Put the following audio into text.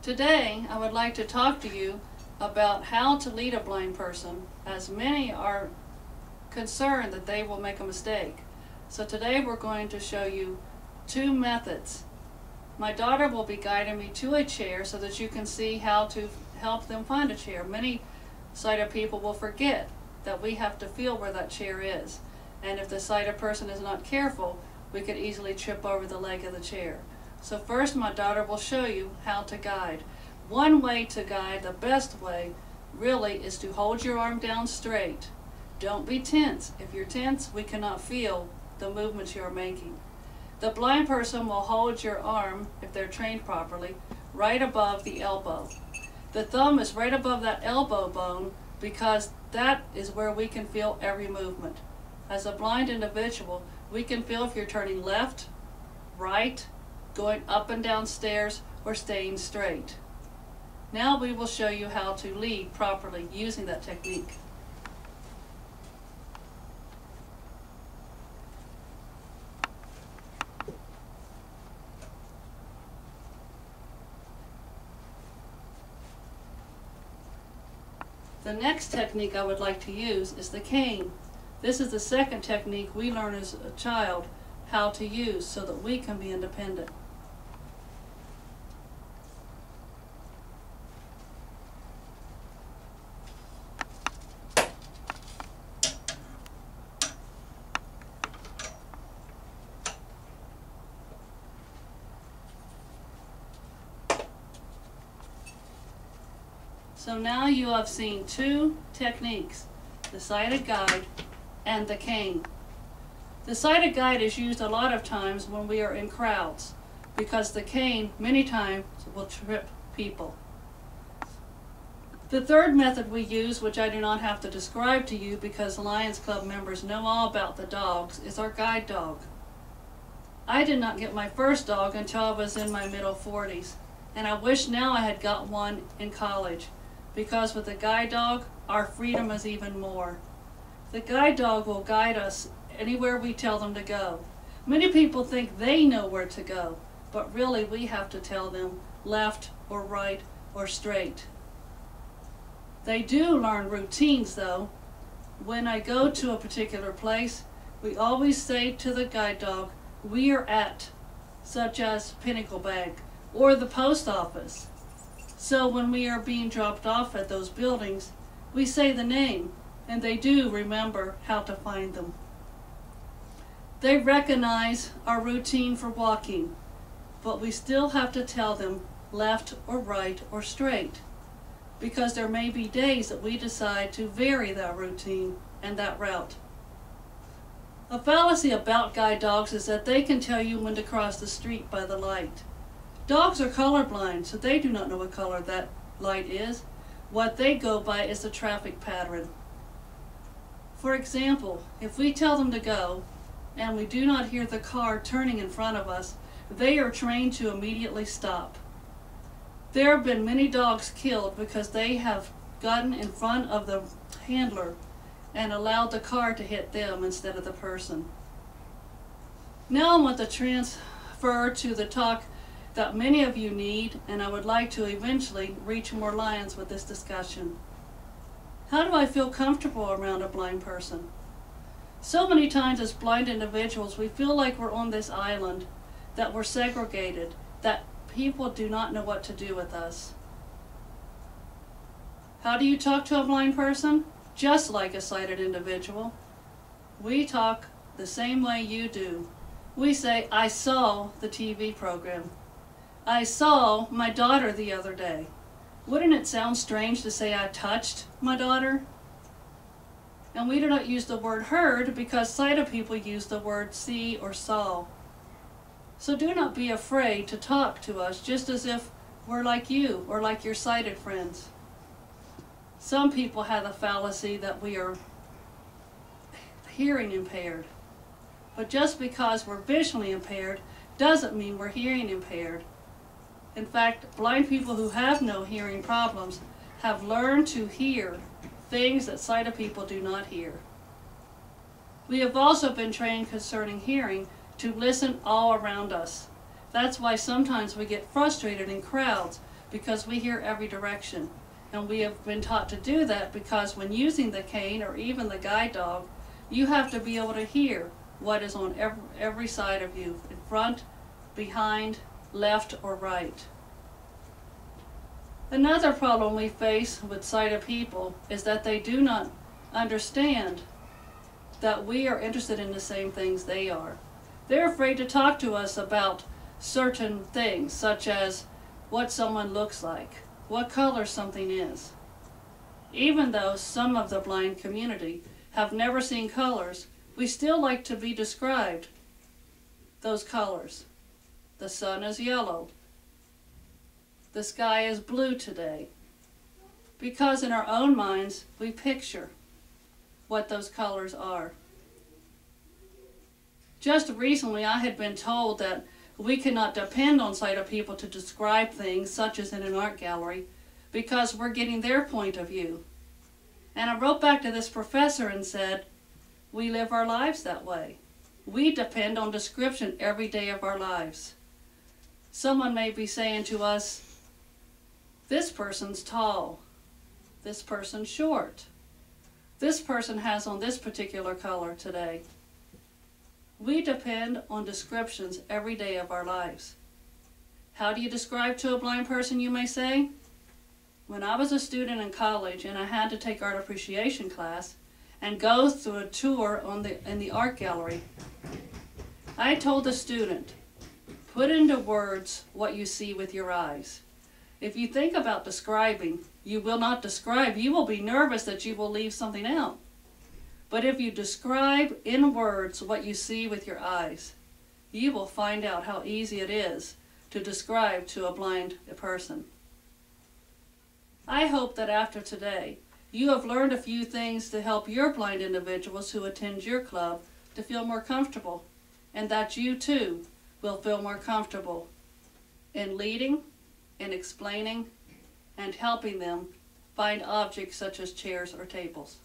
Today, I would like to talk to you about how to lead a blind person, as many are concerned that they will make a mistake. So today we're going to show you two methods. My daughter will be guiding me to a chair so that you can see how to help them find a chair. Many sighted people will forget that we have to feel where that chair is. And if the sighted person is not careful, we could easily trip over the leg of the chair. So first, my daughter will show you how to guide. One way to guide, the best way, really, is to hold your arm down straight. Don't be tense. If you're tense, we cannot feel the movements you're making. The blind person will hold your arm, if they're trained properly, right above the elbow. The thumb is right above that elbow bone because that is where we can feel every movement. As a blind individual, we can feel if you're turning left, right, going up and down stairs, or staying straight. Now we will show you how to lead properly using that technique. The next technique I would like to use is the cane. This is the second technique we learn as a child how to use so that we can be independent. So now you have seen two techniques, the sighted guide and the cane. The sighted guide is used a lot of times when we are in crowds because the cane many times will trip people. The third method we use, which I do not have to describe to you because Lions Club members know all about the dogs, is our guide dog. I did not get my first dog until I was in my middle 40s, and I wish now I had got one in college. Because with the guide dog, our freedom is even more. The guide dog will guide us anywhere we tell them to go. Many people think they know where to go, but really we have to tell them left or right or straight. They do learn routines though. When I go to a particular place, we always say to the guide dog, "We are at," such as Pinnacle Bank or the post office. So when we are being dropped off at those buildings, we say the name, and they do remember how to find them. They recognize our routine for walking, but we still have to tell them left or right or straight, because there may be days that we decide to vary that routine and that route. A fallacy about guide dogs is that they can tell you when to cross the street by the light. Dogs are colorblind, so they do not know what color that light is. What they go by is the traffic pattern. For example, if we tell them to go, and we do not hear the car turning in front of us, they are trained to immediately stop. There have been many dogs killed because they have gotten in front of the handler and allowed the car to hit them instead of the person. Now I want to transfer to the talk that many of you need, and I would like to eventually reach more lions with this discussion. How do I feel comfortable around a blind person? So many times as blind individuals, we feel like we're on this island, that we're segregated, that people do not know what to do with us. How do you talk to a blind person? Just like a sighted individual. We talk the same way you do. We say, "I saw the TV program. I saw my daughter the other day." Wouldn't it sound strange to say I touched my daughter? And we do not use the word heard because sighted people use the word see or saw. So do not be afraid to talk to us just as if we're like you or like your sighted friends. Some people have the fallacy that we are hearing impaired. But just because we're visually impaired doesn't mean we're hearing impaired. In fact, blind people who have no hearing problems have learned to hear things that sighted people do not hear. We have also been trained concerning hearing to listen all around us. That's why sometimes we get frustrated in crowds because we hear every direction. And we have been taught to do that because when using the cane or even the guide dog, you have to be able to hear what is on every side of you, in front, behind, left, or right. Another problem we face with sighted people is that they do not understand that we are interested in the same things they are. They're afraid to talk to us about certain things, such as what someone looks like, what color something is. Even though some of the blind community have never seen colors, we still like to be described those colors. The sun is yellow. The sky is blue today. Because in our own minds, we picture what those colors are. Just recently, I had been told that we cannot depend on sighted people to describe things, such as in an art gallery, because we're getting their point of view. And I wrote back to this professor and said, we live our lives that way. We depend on description every day of our lives. Someone may be saying to us, this person's tall, this person's short, this person has on this particular color today. We depend on descriptions every day of our lives. How do you describe to a blind person, you may say? When I was a student in college and I had to take art appreciation class and go through a tour in the art gallery, I told the student, put into words what you see with your eyes. If you think about describing, you will not describe. You will be nervous that you will leave something out. But if you describe in words what you see with your eyes, you will find out how easy it is to describe to a blind person. I hope that after today, you have learned a few things to help your blind individuals who attend your club to feel more comfortable, and that you too will feel more comfortable in leading, in explaining, and helping them find objects such as chairs or tables.